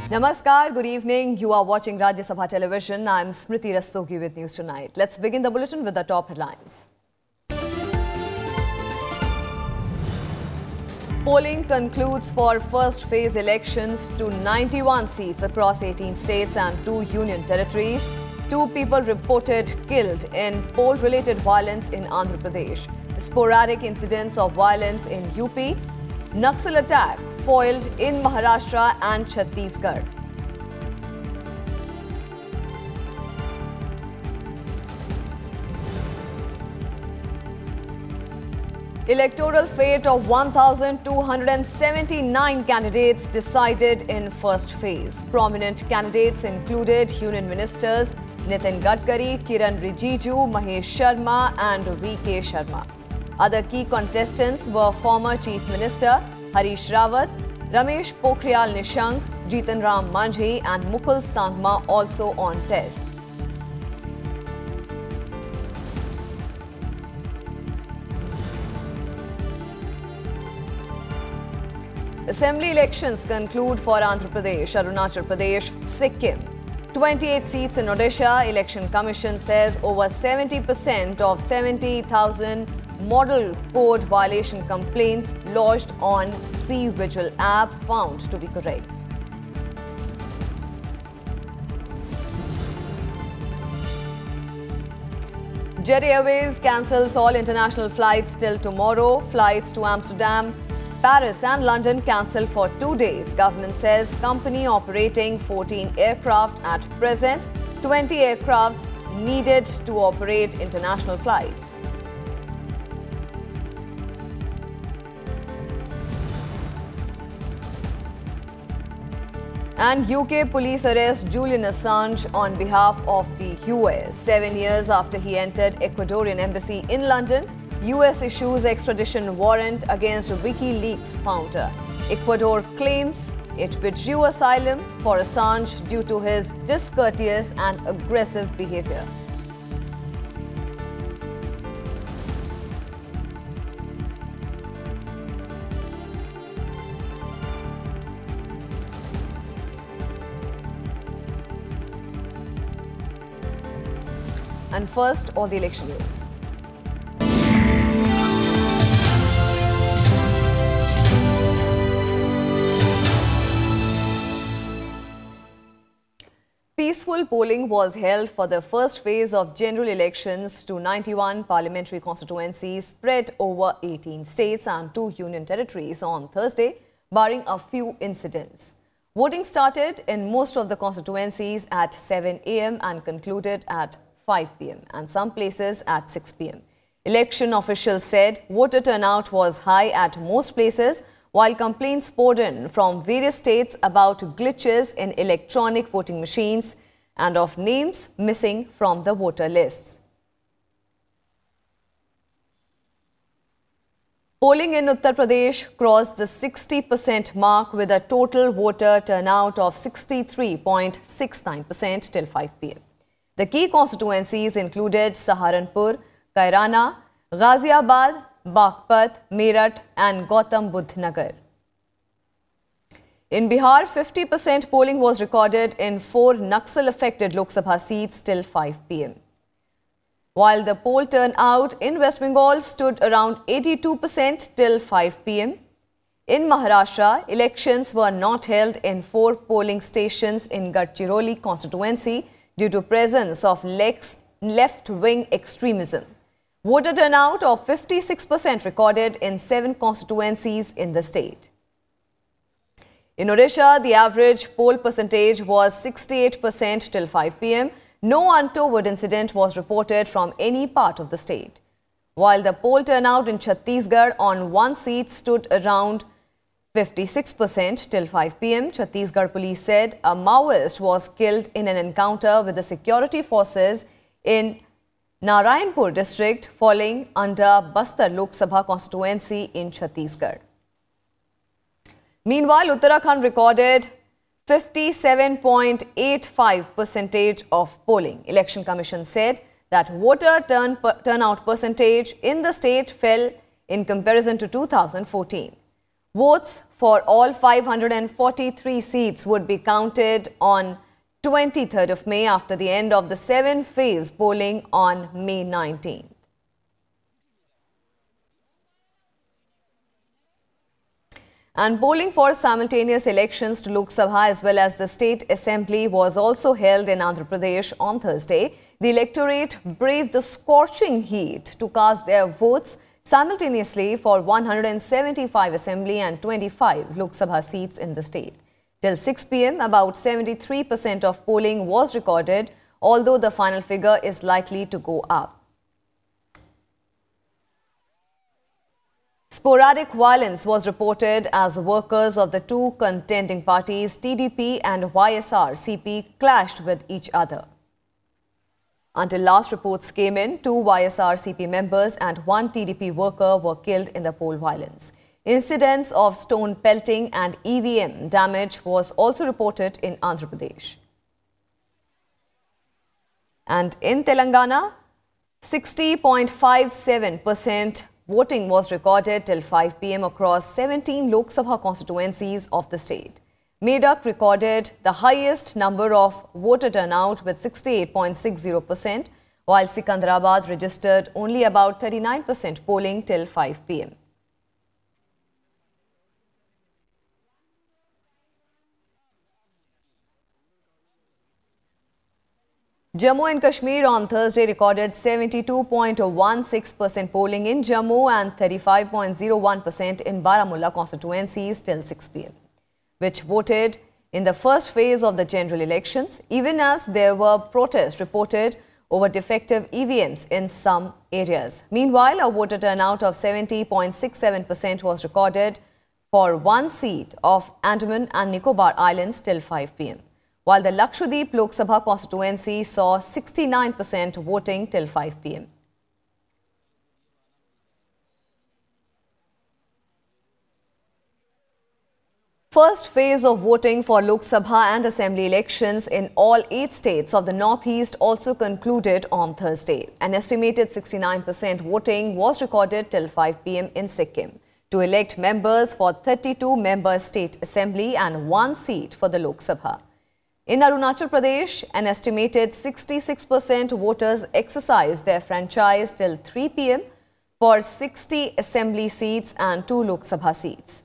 Namaskar, good evening. You are watching Rajya Sabha television. I'm Smriti Rastogi with News Tonight. Let's begin the bulletin with the top headlines. Polling concludes for first phase elections to 91 seats across 18 states and 2 union territories. 2 people reported killed in poll-related violence in Andhra Pradesh. Sporadic incidents of violence in UP. Naxal attack foiled in Maharashtra and Chhattisgarh. Electoral fate of 1,279 candidates decided in first phase. Prominent candidates included Union Ministers Nitin Gadkari, Kiran Rijiju, Mahesh Sharma and V.K. Sharma. Other key contestants were former Chief Minister Harish Rawat, Ramesh Pokhriyal Nishank, Jitan Ram Manjhi and Mukul Sangma also on test. Assembly elections conclude for Andhra Pradesh, Arunachal Pradesh, Sikkim. 28 seats in Odisha. Election Commission says over 70% of 70,000 model code violation complaints lodged on C-Vigil app found to be correct. Jet Airways cancels all international flights till tomorrow. Flights to Amsterdam, Paris and London cancelled for 2 days. Government says company operating 14 aircraft at present, 20 aircrafts needed to operate international flights. And UK police arrest Julian Assange on behalf of the US. 7 years after he entered Ecuadorian embassy in London, US issues extradition warrant against WikiLeaks founder. Ecuador claims it withdrew asylum for Assange due to his discourteous and aggressive behavior. And first, all the election news. Peaceful polling was held for the first phase of general elections to 91 parliamentary constituencies spread over 18 states and 2 union territories on Thursday, barring a few incidents. Voting started in most of the constituencies at 7 a.m. and concluded at 5 p.m. and some places at 6 p.m. Election officials said voter turnout was high at most places, while complaints poured in from various states about glitches in electronic voting machines and of names missing from the voter lists. Polling in Uttar Pradesh crossed the 60% mark with a total voter turnout of 63.69% till 5 p.m. The key constituencies included Saharanpur, Kairana, Ghaziabad, Baghpat, Meerut and Gautam Budh Nagar. In Bihar, 50% polling was recorded in 4 Naxal-affected Lok Sabha seats till 5 p.m. While the poll turnout in West Bengal stood around 82% till 5 p.m. In Maharashtra, elections were not held in 4 polling stations in Gadchiroli constituency due to presence of left-wing extremism. Voter turnout of 56% recorded in 7 constituencies in the state. In Odisha, the average poll percentage was 68% till 5 p.m. No untoward incident was reported from any part of the state. While the poll turnout in Chhattisgarh on 1 seat stood around 56% till 5 p.m. Chhattisgarh police said a Maoist was killed in an encounter with the security forces in Narayanpur district falling under Bastar Lok Sabha constituency in Chhattisgarh. Meanwhile, Uttarakhand recorded 57.85% of polling. Election Commission said that voter turnout percentage in the state fell in comparison to 2014. Votes for all 543 seats would be counted on 23rd of May after the end of the 7-phase polling on May 19th. And polling for simultaneous elections to Lok Sabha as well as the State Assembly was also held in Andhra Pradesh on Thursday. The electorate braved the scorching heat to cast their votes simultaneously for 175 Assembly and 25 Lok Sabha seats in the state. Till 6 p.m., about 73% of polling was recorded, although the final figure is likely to go up. Sporadic violence was reported as workers of the two contending parties, TDP and YSR-CP, clashed with each other. Until last reports came in, 2 YSR-CP members and 1 TDP worker were killed in the poll violence. Incidents of stone pelting and EVM damage was also reported in Andhra Pradesh. And in Telangana, 60.57% voting was recorded till 5 p.m. across 17 Lok Sabha constituencies of the state. Medak recorded the highest number of voter turnout with 68.60%, while Sikandrabad registered only about 39% polling till 5 p.m. Jammu and Kashmir on Thursday recorded 72.16% polling in Jammu and 35.01% in Baramulla constituencies till 6 p.m, which voted in the first phase of the general elections, even as there were protests reported over defective EVMs in some areas. Meanwhile, a voter turnout of 70.67% was recorded for one seat of Andaman and Nicobar Islands till 5 p.m. while the Lakshadweep Lok Sabha constituency saw 69% voting till 5 p.m. First phase of voting for Lok Sabha and Assembly elections in all 8 states of the Northeast also concluded on Thursday. An estimated 69% voting was recorded till 5 p.m. in Sikkim to elect members for 32-member state assembly and 1 seat for the Lok Sabha. In Arunachal Pradesh, an estimated 66% voters exercised their franchise till 3 p.m. for 60 assembly seats and 2 Lok Sabha seats.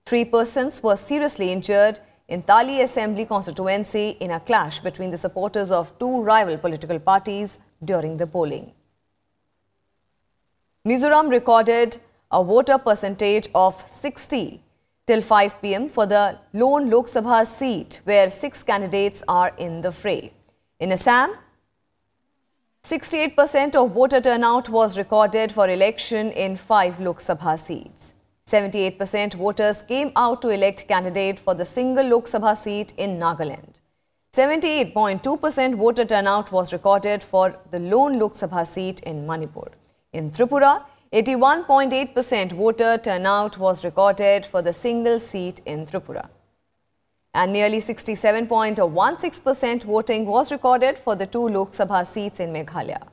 3 persons were seriously injured in Tali Assembly constituency in a clash between the supporters of 2 rival political parties during the polling. Mizoram recorded a voter percentage of 60 till 5 p.m. for the lone Lok Sabha seat where 6 candidates are in the fray. In Assam, 68% of voter turnout was recorded for election in 5 Lok Sabha seats. 78% voters came out to elect candidate for the single Lok Sabha seat in Nagaland. 78.2% voter turnout was recorded for the lone Lok Sabha seat in Manipur. In Tripura, 81.8% voter turnout was recorded for the single seat in Tripura. And nearly 67.16% voting was recorded for the 2 Lok Sabha seats in Meghalaya.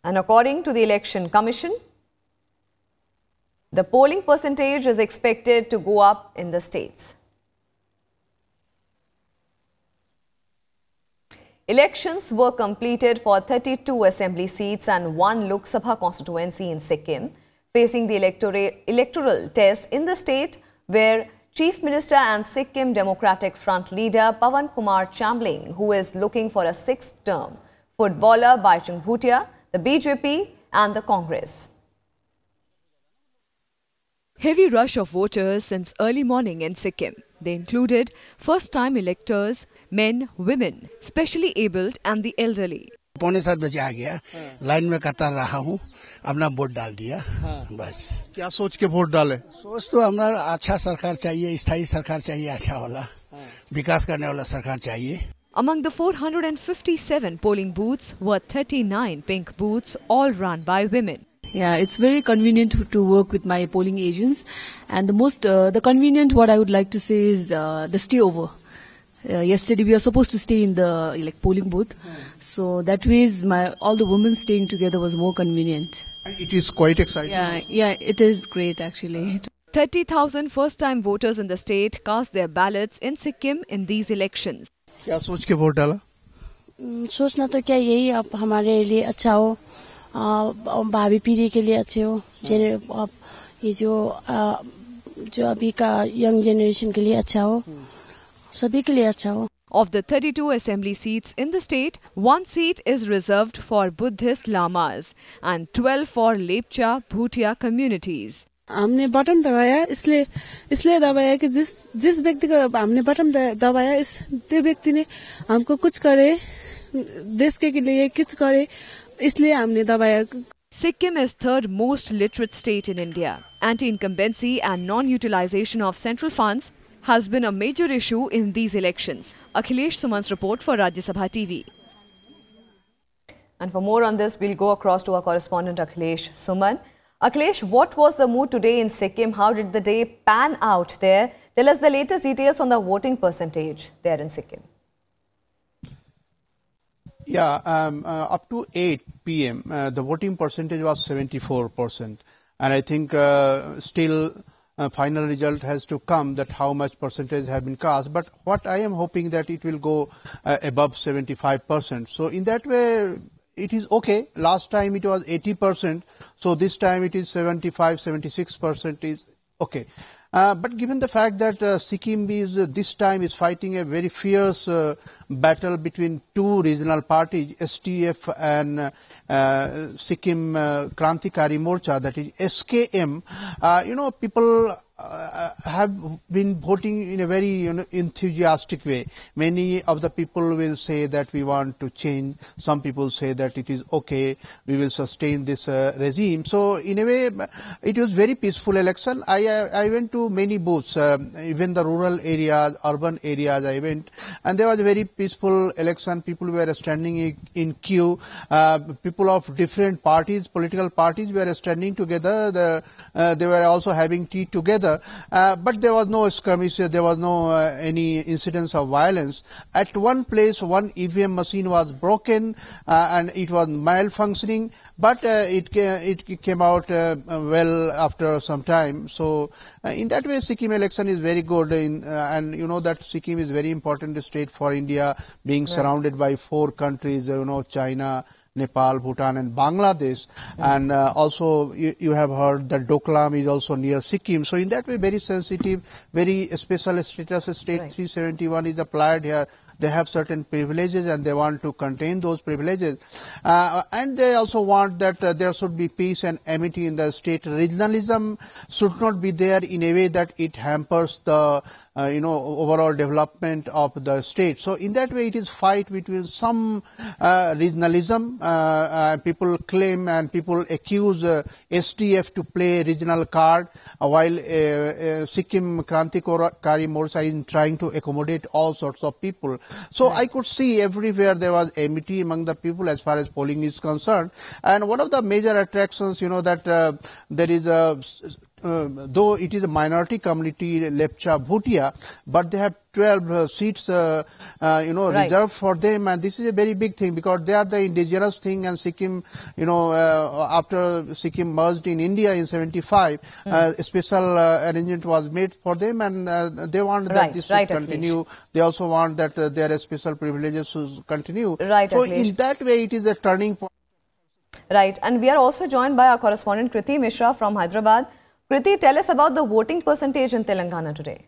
And according to the Election Commission, the polling percentage is expected to go up in the states. Elections were completed for 32 assembly seats and 1 Lok Sabha constituency in Sikkim, facing the electoral test in the state where Chief Minister and Sikkim Democratic Front leader Pawan Kumar Chamling, who is looking for a 6th term, footballer Baichung Bhutia, the BJP and the Congress. Heavy rush of voters since early morning in Sikkim. They included first-time electors, men, women, specially abled and the elderly. 6:45 बजे आ गया, line में कतार रहा हूँ, अपना vote डाल दिया, बस। क्या सोच के वोट डाले? सोच तो हमारा अच्छा सरकार चाहिए, स्थायी सरकार चाहिए, अच्छा वाला, विकास करने वाला सरकार चाहिए। Among the 457 polling booths were 39 pink booths, all run by women. Yeah, it's very convenient to work with my polling agents, and the convenient what I would like to say is the stay over. yesterday we were supposed to stay in the polling booth. So that way all the women staying together was more convenient. It is quite exciting. Yeah, it is great actually. 30,000 first-time voters in the state cast their ballots in Sikkim in these elections. क्या सोच के vote डाला? सोचना तो क्या यही अब हमारे लिए अच्छा हो, भावी पीढ़ी के लिए अच्छे हो, अब ये जो अभी का यंग जनरेशन के लिए अच्छा हो, सभी के लिए अच्छा हो. Of the 32 assembly seats in the state, 1 seat is reserved for Buddhist lamas and 12 for Lepcha Bhutia communities. हमने बटन दबाया इसलिए दबाया कि जिस व्यक्ति का हमने बटन दबाया त्यो व्यक्ति ने हमको कुछ करे, देश के लिए कुछ करे, इसलिए हमने दबाया. Sikkim is third most literate state in India. Anti-incumbency and non-utilization of central funds has been a major issue in these elections. Akhilesh Suman's report for Rajya Sabha TV. And for more on this, we'll go across to our correspondent Akhilesh Suman. Akhilesh, what was the mood today in Sikkim? How did the day pan out there? Tell us the latest details on the voting percentage there in Sikkim. Yeah, up to 8 p.m., the voting percentage was 74%. And I think still final result has to come that how much percentage have been cast. But what I am hoping that it will go above 75%. So in that way, it is okay. Last time it was 80%. So this time it is 75, 76% is okay. But given the fact that Sikkim is this time is fighting a very fierce battle between two regional parties, STF and Sikkim Krantikari Morcha, that is SKM, people have been voting in a very enthusiastic way. Many of the people will say that we want to change. Some people say that it is okay, we will sustain this regime. So in a way, it was very peaceful election. I went to many booths, even the rural areas, urban areas I went, and there was a very peaceful election. People were standing in queue. People of different parties, political parties were standing together. They were also having tea together. But there was no skirmish, there was no any incidents of violence. At one place, one EVM machine was broken and it was malfunctioning, but it came out well after some time. So in that way, Sikkim election is very good, and you know that Sikkim is very important state for India, being surrounded by 4 countries, China, Nepal, Bhutan and Bangladesh. And also you have heard that Doklam is also near Sikkim. So in that way, very sensitive, very special status state 371 is applied here. They have certain privileges and they want to contain those privileges. And they also want that there should be peace and amity in the state. Regionalism should not be there in a way that it hampers the overall development of the state. So in that way, it is fight between some regionalism. People claim and people accuse SDF to play regional card, while Sikkim Krantikari Morcha is trying to accommodate all sorts of people. So I could see everywhere there was amity among the people as far as polling is concerned. And one of the major attractions, that there is a though it is a minority community, Lepcha Bhutia, but they have 12 seats, reserved for them, and this is a very big thing because they are the indigenous thing, and Sikkim, after Sikkim merged in India in 75, a special arrangement was made for them, and they want that this should continue. They also want that their special privileges should continue. So in that way, it is a turning point. Right, and we are also joined by our correspondent Kriti Mishra from Hyderabad. Kriti, tell us about the voting percentage in Telangana today.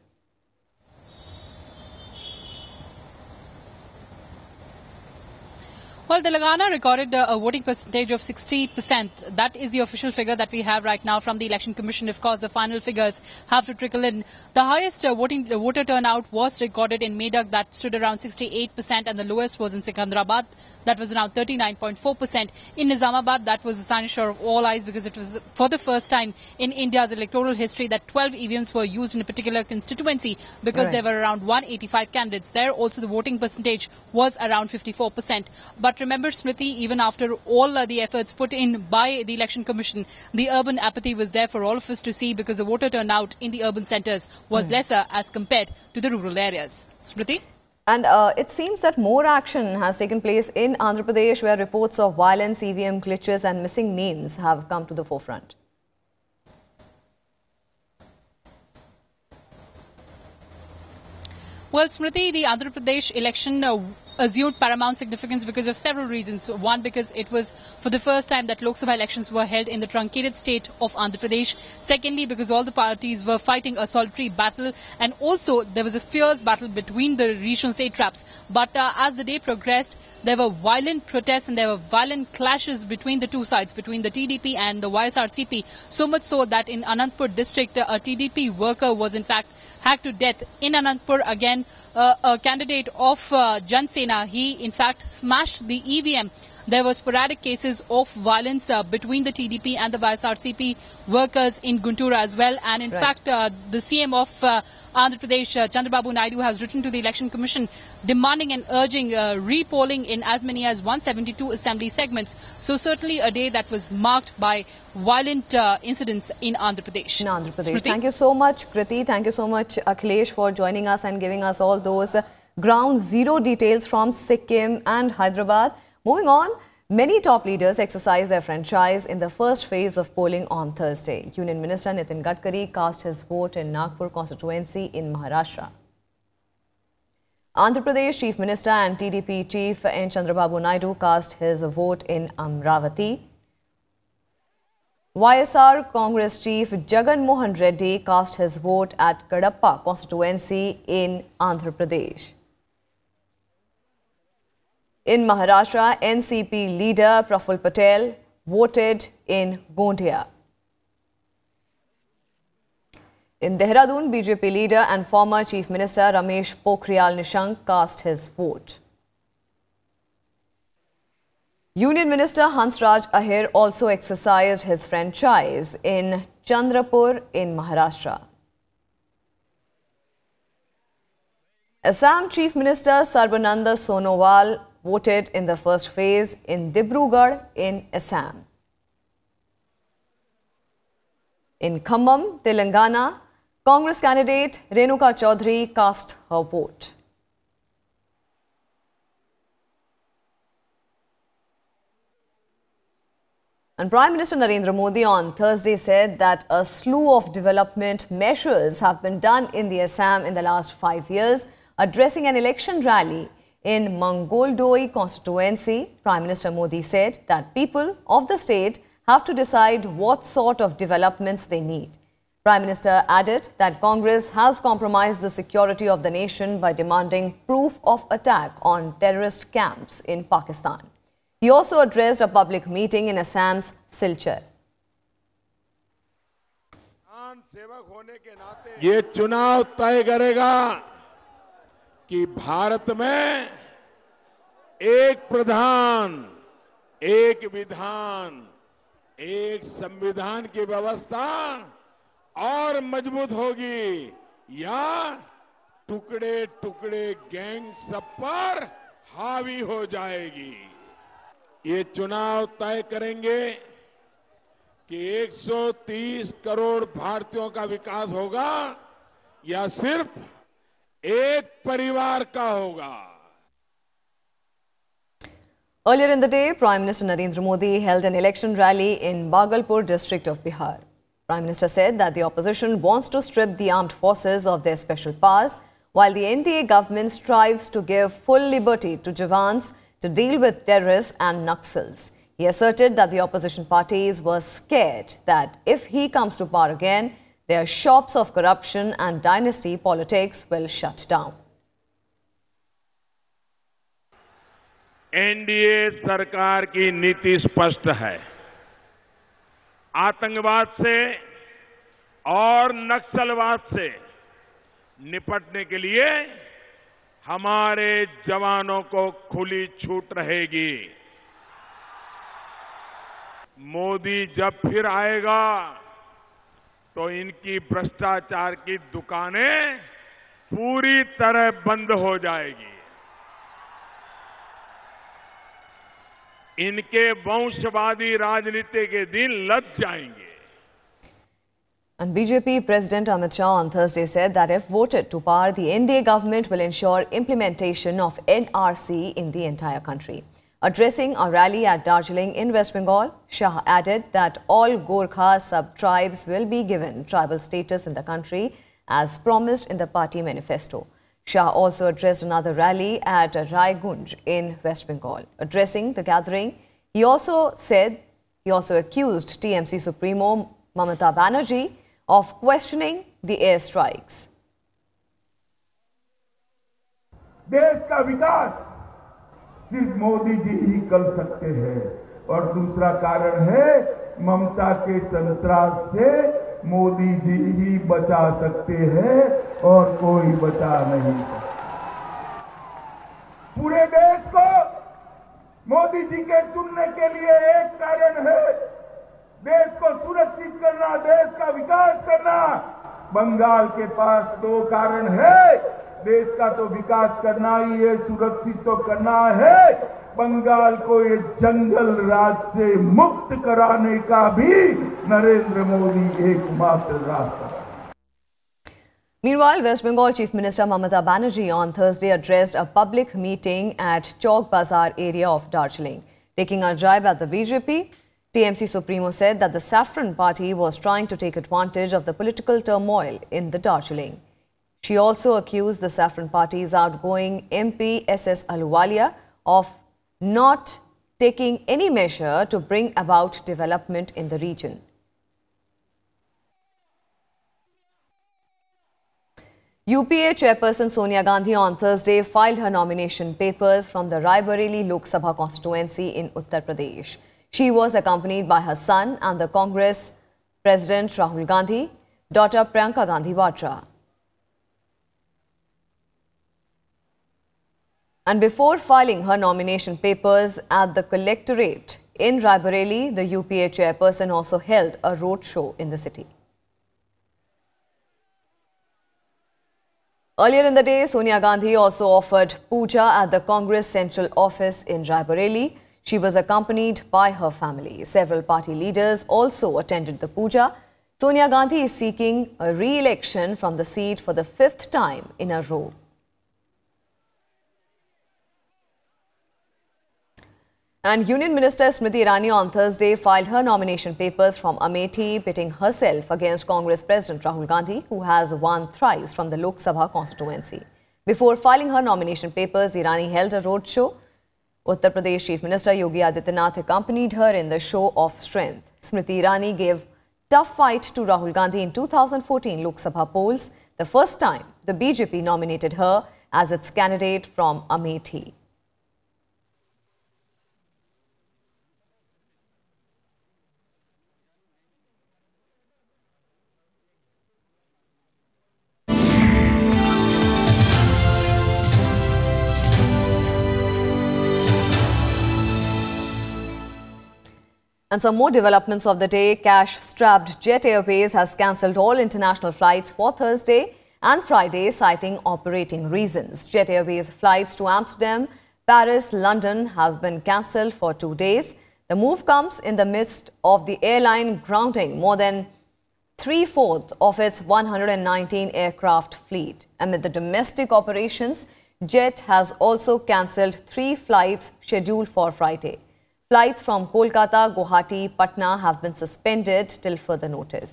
Well, Telangana recorded a voting percentage of 60%. That is the official figure that we have right now from the Election Commission. Of course, the final figures have to trickle in. The highest voter turnout was recorded in Medak, that stood around 68%, and the lowest was in Secunderabad, that was around 39.4%. In Nizamabad, that was the signature of all eyes because it was for the first time in India's electoral history that 12 EVMs were used in a particular constituency because there were around 185 candidates there. Also, the voting percentage was around 54%. But remember, Smriti, even after all the efforts put in by the Election Commission, the urban apathy was there for all of us to see because the voter turnout in the urban centres was lesser as compared to the rural areas. Smriti? And it seems that more action has taken place in Andhra Pradesh, where reports of violence, EVM glitches and missing names have come to the forefront. Well, Smriti, the Andhra Pradesh election assumed paramount significance because of several reasons. One, because it was for the first time that Lok Sabha elections were held in the truncated state of Andhra Pradesh. Secondly, because all the parties were fighting a solitary battle, and also there was a fierce battle between the regional satraps. But as the day progressed, there were violent protests and there were violent clashes between the two sides, between the TDP and the YSRCP. So much so that in Anantapur district, a TDP worker was in fact hacked to death. In Anantapur, again, a candidate of Jan Sena, he in fact smashed the EVM. There were sporadic cases of violence between the TDP and the YSRCP workers in Guntur as well. And in fact, the CM of Andhra Pradesh, Chandrababu Naidu, has written to the Election Commission demanding and urging re-polling in as many as 172 assembly segments. So certainly a day that was marked by violent incidents in Andhra Pradesh. In Andhra Pradesh. Smriti? Thank you so much, Kriti. Thank you so much, Akhilesh, for joining us and giving us all those ground zero details from Sikkim and Hyderabad. Moving on, many top leaders exercised their franchise in the first phase of polling on Thursday. Union Minister Nitin Gadkari cast his vote in Nagpur constituency in Maharashtra. Andhra Pradesh Chief Minister and TDP Chief N. Chandrababu Naidu cast his vote in Amravati. YSR Congress Chief Jagan Mohan Reddy cast his vote at Kadapa constituency in Andhra Pradesh. In Maharashtra, NCP leader Praful Patel voted in Gondia. In Dehradun, BJP leader and former Chief Minister Ramesh Pokhriyal Nishank cast his vote. Union Minister Hansraj Ahir also exercised his franchise in Chandrapur in Maharashtra. Assam Chief Minister Sarbananda Sonowal voted in the first phase in Dibrugarh in Assam. In Khammam, Telangana, Congress candidate Renuka Chaudhary cast her vote. And Prime Minister Narendra Modi on Thursday said that a slew of development measures have been done in the Assam in the last 5 years. Addressing an election rally in Mangoldoi constituency, Prime Minister Modi said that people of the state have to decide what sort of developments they need. Prime Minister added that Congress has compromised the security of the nation by demanding proof of attack on terrorist camps in Pakistan. He also addressed a public meeting in Assam's Silchar. ये चुनाव तय करेगा कि भारत में एक प्रधान, एक विधान, एक संविधान की व्यवस्था और मजबूत होगी या टुकड़े टुकड़े गैंग सब पर हावी हो जाएगी। ये चुनाव तय करेंगे कि 130 करोड़ भारतीयों का विकास होगा या सिर्फ एक परिवार का होगा। Earlier in the day, Prime Minister Narendra Modi held an election rally in Bhagalpur district of Bihar. Prime Minister said that the opposition wants to strip the armed forces of their special powers, while the NDA government strives to give full liberty to Jawans to deal with terrorists and Naxals. He asserted that the opposition parties were scared that if he comes to power again, their shops of corruption and dynasty politics will shut down. NDA सरकार की नीति स्पष्ट है। आतंकवाद से और नक्सलवाद से निपटने के लिए हमारे जवानों को खुली छूट रहेगी। मोदी जब फिर आएगा तो इनकी भ्रष्टाचार की दुकानें पूरी तरह बंद हो जाएगी। इनके वंशवादी राजनीति के दिन लग जाएंगे। And BJP President Amit Shah on Thursday said that if voted to power, the NDA government will ensure implementation of NRC in the entire country. Addressing a rally at Darjeeling in West Bengal, Shah added that all Gorkha sub-tribes will be given tribal status in the country as promised in the party manifesto. Shah also addressed another rally at Raigunj in West Bengal. Addressing the gathering, he also accused TMC Supremo Mamata Banerjee of questioning the airstrikes. देश का विकास सिर्फ मोदी जी ही कर सकते हैं और दूसरा कारण है ममता के संतरास से मोदी जी ही बचा सकते हैं और कोई बचा नहीं सकता। पूरे देश को मोदी जी के चुनने के लिए एक कारण है देश को सुरक्षित करना, देश का विकास करना। बंगाल के पास दो कारण है, देश का तो विकास करना ही है, सुरक्षित तो करना है, बंगाल को ये जंगल राज से मुक्त कराने का भी नरेंद्र मोदी एकमात्र रास्ता। Meanwhile, West Bengal Chief Minister Mamata Banerjee on Thursday addressed a public meeting at Chowk Bazaar area of Darjeeling. Taking a jibe at the BJP, TMC Supremo said that the Saffron Party was trying to take advantage of the political turmoil in the Darjeeling. She also accused the Saffron Party's outgoing MP SS Ahluwalia of not taking any measure to bring about development in the region. UPA Chairperson Sonia Gandhi on Thursday filed her nomination papers from the Raebareli Lok Sabha constituency in Uttar Pradesh. She was accompanied by her son and the Congress President Rahul Gandhi, daughter Priyanka Gandhi Vadra. And before filing her nomination papers at the collectorate in Raebareli, the UPA chairperson also held a roadshow in the city. Earlier in the day, Sonia Gandhi also offered puja at the Congress Central Office in Raebareli. She was accompanied by her family. Several party leaders also attended the puja. Sonia Gandhi is seeking a re-election from the seat for the 5th time in a row. And Union Minister Smriti Irani on Thursday filed her nomination papers from Amethi, pitting herself against Congress President Rahul Gandhi, who has won thrice from the Lok Sabha constituency. Before filing her nomination papers, Irani held a roadshow. Uttar Pradesh Chief Minister Yogi Adityanath accompanied her in the show of strength. Smriti Irani gave tough fight to Rahul Gandhi in 2014 Lok Sabha polls, the first time the BJP nominated her as its candidate from Amethi. And some more developments of the day. Cash-strapped Jet Airways has cancelled all international flights for Thursday and Friday, citing operating reasons. Jet Airways flights to Amsterdam, Paris, London has been cancelled for 2 days. The move comes in the midst of the airline grounding more than 3/4 of its 119 aircraft fleet. Amid the domestic operations, Jet has also cancelled 3 flights scheduled for Friday. Flights from Kolkata, Guwahati, Patna have been suspended till further notice.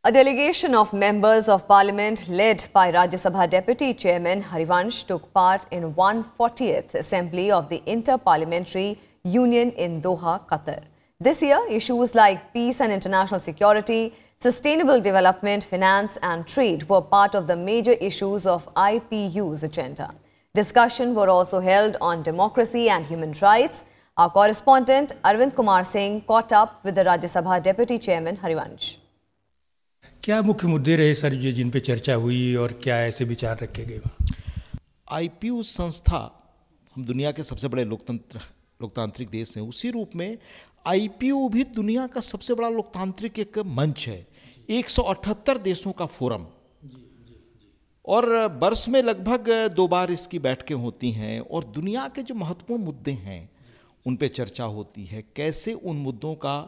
A delegation of members of parliament led by Rajya Sabha Deputy Chairman Harivansh took part in 140th Assembly of the Inter-Parliamentary Union in Doha, Qatar. This year, issues like peace and international security, sustainable development, finance and trade were part of the major issues of IPU's agenda. Discussions were also held on democracy and human rights. Our correspondent Arvind Kumar Singh caught up with the Rajya Sabha Deputy Chairman Harivansh. क्या मुख्य मुद्दे रहे sir जिन पे चर्चा हुई और क्या ऐसे विचार रखे गए? आईपीयू संस्था, हम दुनिया के सबसे बड़े लोकतांत्रिक देश हैं, उसी रूप में आईपीयू भी दुनिया का सबसे बड़ा लोकतांत्रिक एक मंच है। 178 देशों का फोरम और वर्ष में लगभग 2 बार इसकी बैठकें होती हैं और दुनिया के जो महत्वपूर्ण मुद्दे हैं उन पे चर्चा होती है, कैसे उन मुद्दों का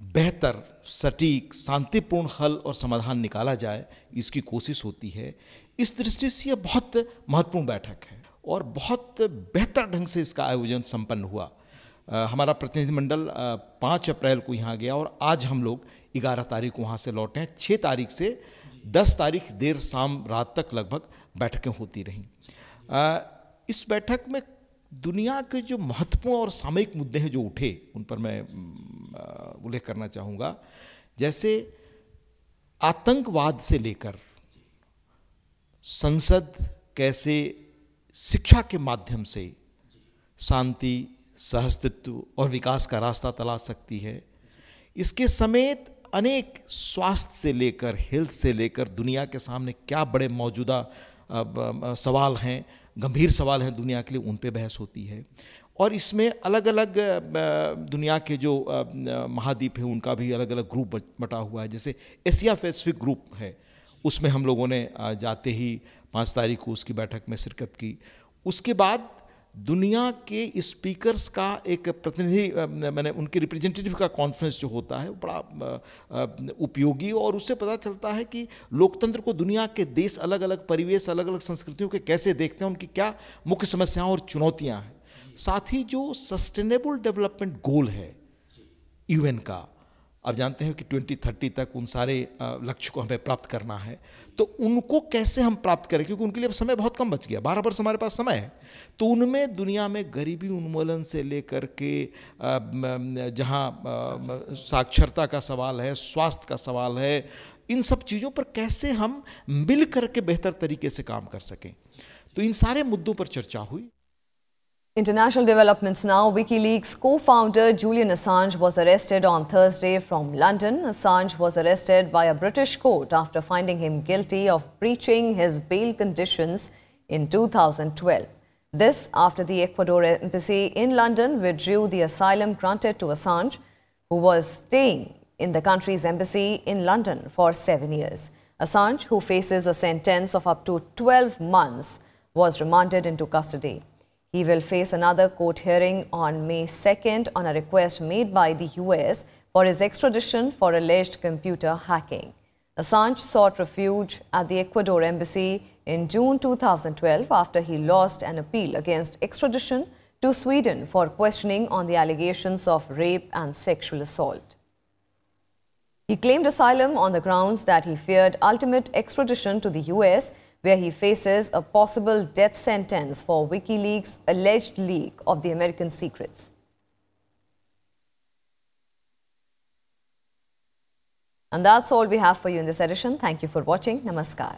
बेहतर, सटीक, शांतिपूर्ण हल और समाधान निकाला जाए, इसकी कोशिश होती है। इस दृष्टि से यह बहुत महत्वपूर्ण बैठक है और बहुत बेहतर ढंग से इसका आयोजन संपन्न हुआ। हमारा प्रतिनिधिमंडल 5 अप्रैल को यहाँ गया और आज हम लोग 11 तारीख को वहाँ से लौटे हैं। 6 तारीख से 10 तारीख देर शाम रात तक लगभग बैठकें होती रहीं। इस बैठक में दुनिया के जो महत्वपूर्ण और सामयिक मुद्दे हैं जो उठे, उन पर मैं उल्लेख करना चाहूँगा। जैसे आतंकवाद से लेकर संसद कैसे शिक्षा के माध्यम से शांति, सहअस्तित्व और विकास का रास्ता तलाश सकती है, इसके समेत अनेक स्वास्थ्य से लेकर, हेल्थ से लेकर दुनिया के सामने क्या बड़े मौजूदा सवाल हैं, गंभीर सवाल हैं दुनिया के लिए, उन पे बहस होती है। और इसमें अलग अलग दुनिया के जो महाद्वीप हैं उनका भी अलग अलग ग्रुप बटा हुआ है। जैसे एशिया पैसिफिक ग्रुप है, उसमें हम लोगों ने जाते ही 5 तारीख को उसकी बैठक में शिरकत की। उसके बाद दुनिया के स्पीकर्स का एक प्रतिनिधि, मैंने उनके रिप्रेजेंटेटिव का कॉन्फ्रेंस जो होता है वो बड़ा उपयोगी, और उससे पता चलता है कि लोकतंत्र को दुनिया के देश, अलग अलग परिवेश, अलग अलग संस्कृतियों के कैसे देखते हैं, उनकी क्या मुख्य समस्याएं और चुनौतियां हैं। साथ ही जो सस्टेनेबल डेवलपमेंट गोल है यूएन का, आप जानते हैं कि 2030 तक उन सारे लक्ष्य को हमें प्राप्त करना है, तो उनको कैसे हम प्राप्त करें, क्योंकि उनके लिए अब समय बहुत कम बच गया, 12 वर्ष हमारे पास समय है। तो उनमें दुनिया में गरीबी उन्मूलन से लेकर के जहाँ साक्षरता का सवाल है, स्वास्थ्य का सवाल है, इन सब चीज़ों पर कैसे हम मिल करके बेहतर तरीके से काम कर सकें, तो इन सारे मुद्दों पर चर्चा हुई। International developments now. WikiLeaks co-founder Julian Assange was arrested on Thursday from London. Assange was arrested by a British court after finding him guilty of breaching his bail conditions in 2012. This after the Ecuador embassy in London withdrew the asylum granted to Assange, who was staying in the country's embassy in London for 7 years. Assange, who faces a sentence of up to 12 months, was remanded into custody. He will face another court hearing on May 2nd on a request made by the US for his extradition for alleged computer hacking. Assange sought refuge at the Ecuador embassy in June 2012 after he lost an appeal against extradition to Sweden for questioning on the allegations of rape and sexual assault. He claimed asylum on the grounds that he feared ultimate extradition to the US, where he faces a possible death sentence for WikiLeaks' alleged leak of the American secrets. And that's all we have for you in this edition. Thank you for watching. Namaskar.